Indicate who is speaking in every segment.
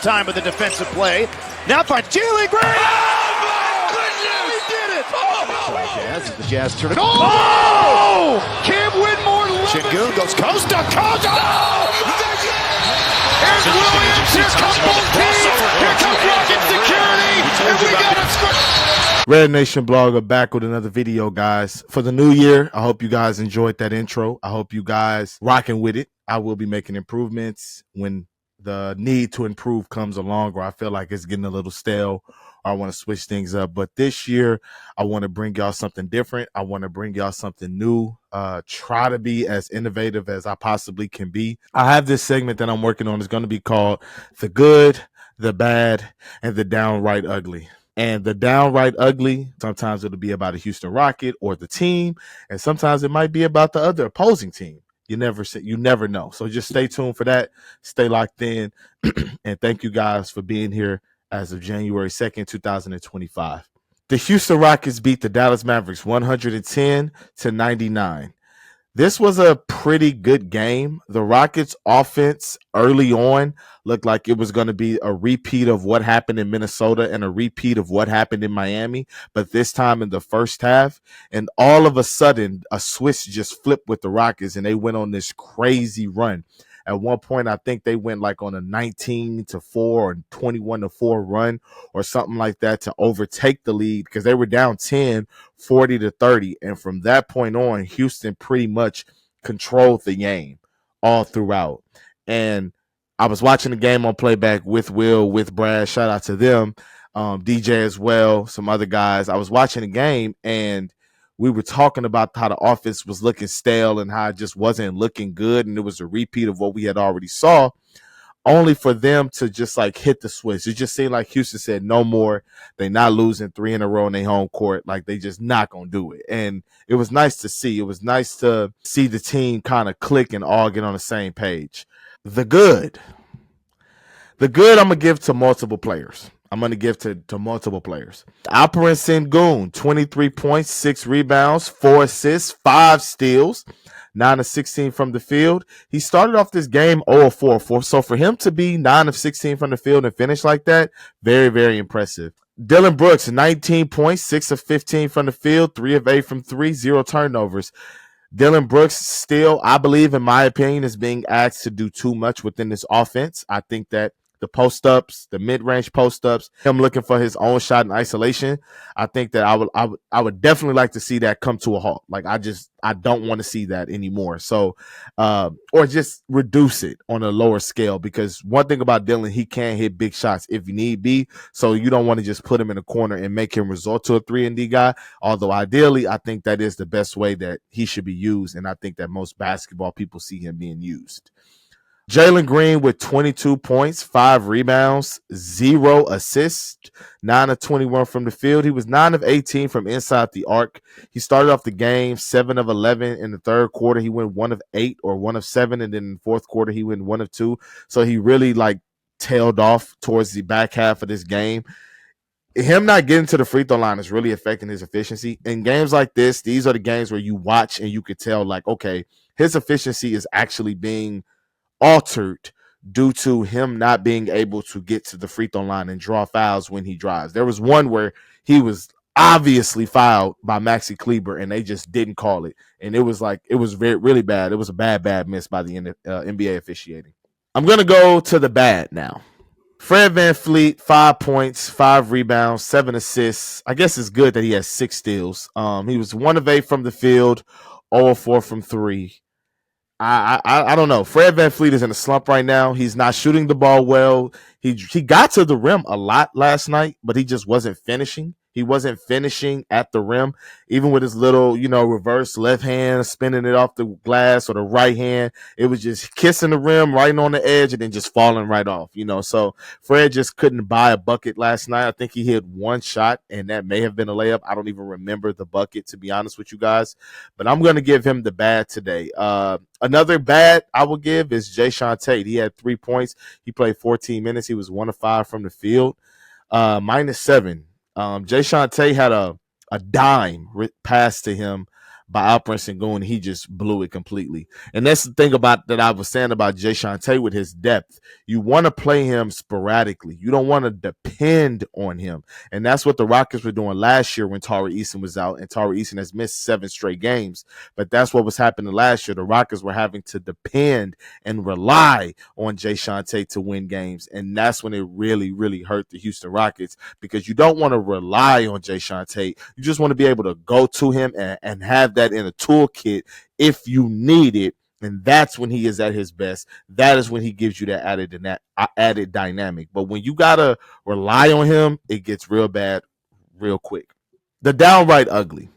Speaker 1: time with the defensive play. Now finds Jalen Green.
Speaker 2: Oh, my goodness!
Speaker 1: He did it!
Speaker 2: Oh!
Speaker 1: Jazz, the Jazz turn it. Oh! Cam Whitmore. Şengün goes coast to coast. Oh! Here's Williams. Here comes both teams. Here comes Rocket Security. And we got a score.
Speaker 3: RedNationBlogga back with another video, guys. For the new year, I hope you guys enjoyed that intro. I hope you guys rocking with it. I will be making improvements when the need to improve comes along, or I feel like it's getting a little stale, or I want to switch things up. But this year, I want to bring y'all something different. I want to bring y'all something new. Try to be as innovative as I possibly can be. I have this segment that I'm working on. It's going to be called The Good, The Bad, and The Downright Ugly. And the downright ugly, sometimes it'll be about a Houston Rocket or the team, and sometimes it might be about the other opposing team. You never know. So just stay tuned for that. Stay locked in. And thank you guys for being here as of January 2nd, 2025. The Houston Rockets beat the Dallas Mavericks 110-99. This was a pretty good game. The Rockets offense early on looked like it was going to be a repeat of what happened in Minnesota and a repeat of what happened in Miami, but this time in the first half. And all of a sudden, a switch just flipped with the Rockets, and they went on this crazy run. At one point, I think they went like on a 19-4 or 21-4 run or something like that to overtake the lead because they were down 10, 40-30. And from that point on, Houston pretty much controlled the game all throughout. And I was watching the game on playback with Will, with Brad. Shout out to them. DJ as well, some other guys. I was watching the game, and we were talking about how the offense was looking stale and how it just wasn't looking good. And it was a repeat of what we had already saw, only for them to just like hit the switch. It just seemed like Houston said no more. They're not losing 3 in a row in their home court. Like they just not going to do it. And it was nice to see. It was nice to see the team kind of click and all get on the same page. The good I'm going to give to multiple players. Alperen Şengün, 23 points, 6 rebounds, 4 assists, 5 steals, 9 of 16 from the field. He started off this game 0-4. So for him to be 9 of 16 from the field and finish like that, very, very impressive. Dillon Brooks, 19 points, 6 of 15 from the field, 3 of 8 from 3, 0 turnovers. Dillon Brooks still, I believe, in my opinion, is being asked to do too much within this offense. I think that the post-ups, the mid-range post-ups, him looking for his own shot in isolation, I think that I would definitely like to see that come to a halt. Like I don't want to see that anymore. So, or just reduce it on a lower scale, because one thing about Dillon, he can hit big shots if you need be. So you don't want to just put him in a corner and make him resort to a 3-and-D guy. Although ideally, I think that is the best way that he should be used. And I think that most basketball people see him being used. Jalen Green with 22 points, 5 rebounds, 0 assists, 9 of 21 from the field. He was 9 of 18 from inside the arc. He started off the game 7 of 11 in the third quarter. He went 1 of 8 or 1 of 7, and then in the fourth quarter he went 1 of 2. So he really like tailed off towards the back half of this game. Him not getting to the free throw line is really affecting his efficiency. In games like this, these are the games where you watch and you could tell like, okay, his efficiency is actually being altered due to him not being able to get to the free throw line and draw fouls when he drives. There was one where he was obviously fouled by Maxi Kleber and they just didn't call it. And it was really bad. It was a bad miss by the NBA officiating. I'm going to go to the bad now. Fred VanVleet, 5 points, 5 rebounds, 7 assists. I guess it's good that he has 6 steals. He was 1 of 8 from the field, 0 of 4 from 3. I don't know. Fred VanVleet is in a slump right now. He's not shooting the ball well. He got to the rim a lot last night, but he just wasn't finishing. He wasn't finishing at the rim, even with his little, reverse left hand, spinning it off the glass, or the right hand. It was just kissing the rim right on the edge and then just falling right off, So Fred just couldn't buy a bucket last night. I think he hit 1 shot, and that may have been a layup. I don't even remember the bucket, to be honest with you guys. But I'm going to give him the bad today. Another bad I will give is Jae'Sean Tate. He had 3 points. He played 14 minutes. He was 1 of 5 from the field, -7. Jae'Sean Tate had a dime pass to him by Alperen Sengun. He just blew it completely. And that's the thing about that I was saying about Jae'Sean Tate with his depth. You want to play him sporadically. You don't want to depend on him. And that's what the Rockets were doing last year when Tari Eason was out. And Tari Eason has missed 7 straight games. But that's what was happening last year. The Rockets were having to depend and rely on Jae'Sean Tate to win games. And that's when it really, really hurt the Houston Rockets, because you don't want to rely on Jae'Sean Tate. You just want to be able to go to him and have that in a toolkit if you need it. And that's when he is at his best. That is when he gives you that added dynamic. But when you got to rely on him, it gets real bad real quick. The downright ugly.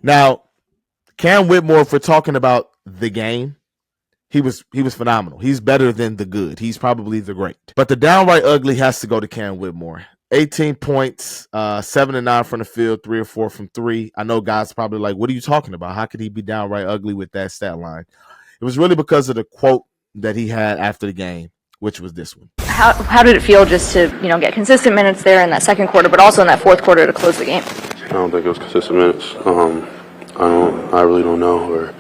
Speaker 3: Now, Cam Whitmore, if we're talking about the game, he was phenomenal. He's better than the good. He's probably the great. But the downright ugly has to go to Cam Whitmore. 18 points, 7 and 9 from the field, 3 or 4 from 3. I know guys probably like, what are you talking about? How could he be downright ugly with that stat line? It was really because of the quote that he had after the game, which was this one.
Speaker 4: How did it feel just to get consistent minutes there in that second quarter, but also in that fourth quarter to close the game?
Speaker 5: I don't think it was consistent minutes. I really don't know or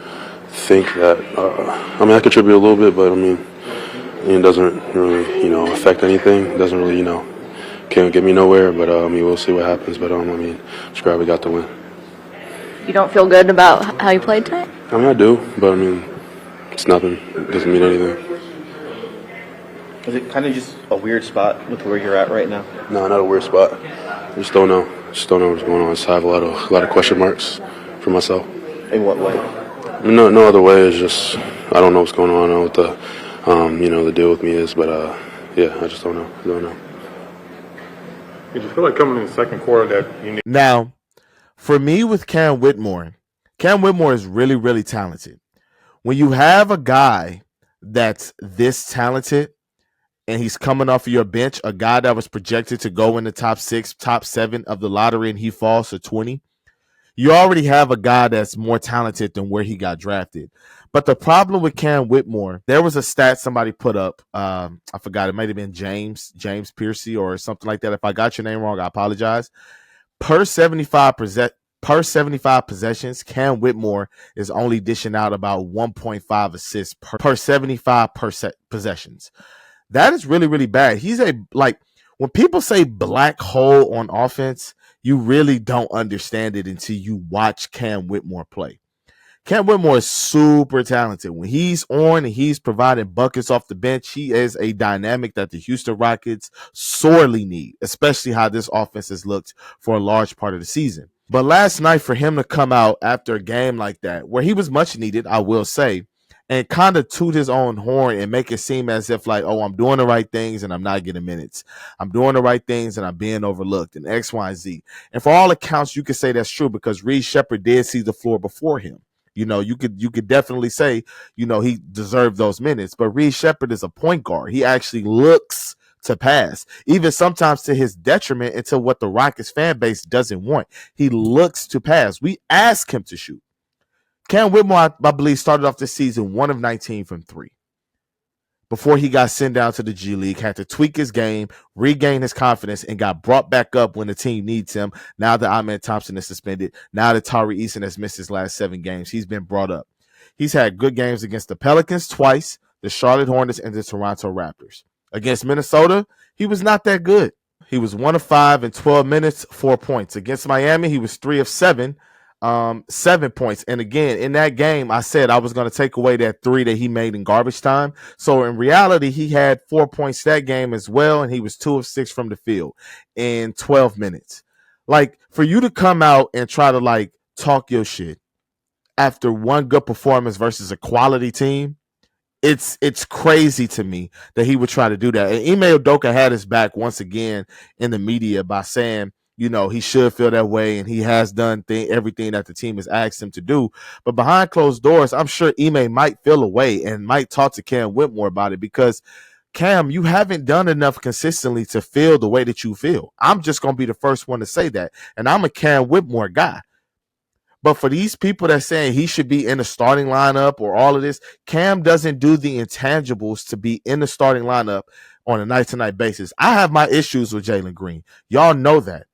Speaker 5: think that. I contribute a little bit, but it doesn't really affect anything. It doesn't really can't get me nowhere. But we'll see what happens. But just glad we got the win.
Speaker 4: You don't feel good about how you played tonight?
Speaker 5: I do, but it's nothing. It doesn't mean anything.
Speaker 6: Is it kind of just a weird spot with where you're at right now?
Speaker 5: No, not a weird spot. I just don't know. Just don't know what's going on. I just have a lot of question marks for myself.
Speaker 6: In what way?
Speaker 5: No other way. It's just I don't know what's going on. I don't know what the the deal with me is, but yeah, I just don't know. I don't know.
Speaker 7: Did you feel like coming in the second quarter that you need?
Speaker 3: Now, for me with Cam Whitmore is really, really talented. When you have a guy that's this talented and he's coming off of your bench, a guy that was projected to go in the top 6, top 7 of the lottery, and he falls to 20, you already have a guy that's more talented than where he got drafted. But the problem with Cam Whitmore, there was a stat somebody put up. I forgot. It might have been James Piercy or something like that. If I got your name wrong, I apologize. Per 75 possessions, Cam Whitmore is only dishing out about 1.5 assists per 75 possessions. That is really, really bad. He's when people say black hole on offense, you really don't understand it until you watch Cam Whitmore play. Cam Whitmore is super talented. When he's on and he's providing buckets off the bench, he is a dynamic that the Houston Rockets sorely need, especially how this offense has looked for a large part of the season. But last night, for him to come out after a game like that, where he was much needed, I will say, and kind of toot his own horn and make it seem as if like, oh, I'm doing the right things and I'm not getting minutes. I'm doing the right things and I'm being overlooked and X, Y, and Z. And for all accounts, you could say that's true because Reed Sheppard did see the floor before him. You could definitely say, he deserved those minutes. But Reed Sheppard is a point guard. He actually looks to pass, even sometimes to his detriment, into what the Rockets fan base doesn't want. He looks to pass. We ask him to shoot. Cam Whitmore, I believe, started off this season 1 of 19 from 3. Before he got sent down to the G League, had to tweak his game, regain his confidence, and got brought back up when the team needs him. Now that Amen Thompson is suspended, now that Tari Eason has missed his last 7 games, he's been brought up. He's had good games against the Pelicans twice, the Charlotte Hornets, and the Toronto Raptors. Against Minnesota, he was not that good. He was 1 of 5 in 12 minutes, 4 points. Against Miami, he was 3 of 7. 7 points. And again, in that game, I said I was going to take away that 3 that he made in garbage time. So in reality, he had 4 points that game as well. And he was 2 of 6 from the field in 12 minutes. Like, for you to come out and try to talk your shit after one good performance versus a quality team, it's crazy to me that he would try to do that. And Ime Udoka had his back once again in the media by saying, he should feel that way, and he has done everything that the team has asked him to do. But behind closed doors, I'm sure Ime might feel a way and might talk to Cam Whitmore about it because, Cam, you haven't done enough consistently to feel the way that you feel. I'm just going to be the first one to say that, and I'm a Cam Whitmore guy. But for these people that saying he should be in the starting lineup or all of this, Cam doesn't do the intangibles to be in the starting lineup on a night-to-night basis. I have my issues with Jalen Green. Y'all know that.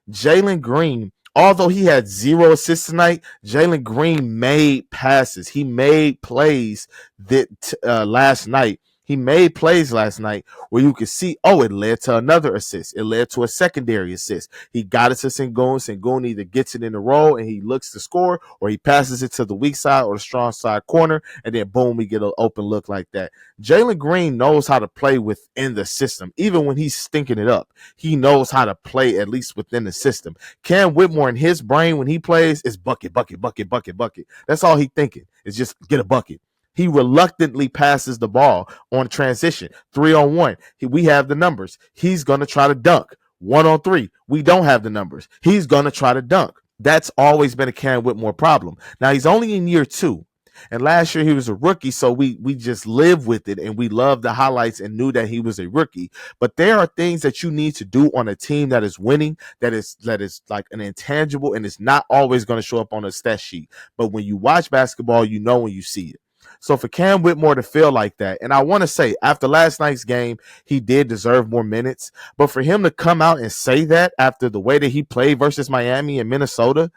Speaker 3: Jalen Green Although he had 0 assists tonight, Jalen Green made passes. He made plays that last night. He made plays last night where you could see, oh, it led to another assist. It led to a secondary assist. He got it to Sengun. Sengun either gets it in the roll and he looks to score, or he passes it to the weak side or the strong side corner, and then boom, we get an open look like that. Jalen Green knows how to play within the system. Even when he's stinking it up, he knows how to play at least within the system. Cam Whitmore in his brain when he plays is bucket, bucket, bucket, bucket, bucket. That's all he thinking is just get a bucket. He reluctantly passes the ball on transition. 3-on-1. We have the numbers. He's going to try to dunk. 1-on-3. We don't have the numbers. He's going to try to dunk. That's always been a Cam Whitmore problem. Now, he's only in year 2. And last year he was a rookie, so we just lived with it and we loved the highlights and knew that he was a rookie. But there are things that you need to do on a team that is winning, that is like an intangible, and it's not always going to show up on a stat sheet. But when you watch basketball, you know when you see it. So for Cam Whitmore to feel like that, and I want to say after last night's game, he did deserve more minutes. But for him to come out and say that after the way that he played versus Miami and Minnesota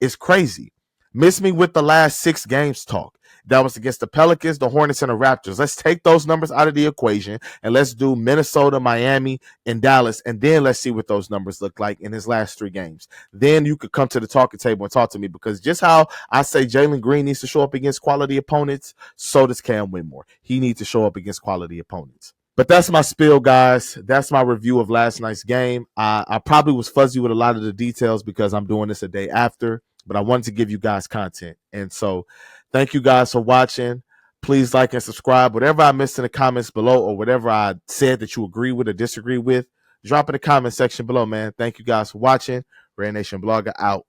Speaker 3: is crazy. Miss me with the last 6 games talk. That was against the Pelicans, the Hornets, and the Raptors. Let's take those numbers out of the equation and let's do Minnesota, Miami, and Dallas, and then let's see what those numbers look like in his last 3 games. Then you could come to the talking table and talk to me, because just how I say Jalen Green needs to show up against quality opponents, so does Cam Whitmore. He needs to show up against quality opponents. But that's my spiel, guys. That's my review of last night's game. I probably was fuzzy with a lot of the details because I'm doing this a day after, but I wanted to give you guys content. And so thank you guys for watching. Please like and subscribe. Whatever I missed in the comments below, or whatever I said that you agree with or disagree with, drop in the comment section below, man. Thank you guys for watching. RedNationBlogga out.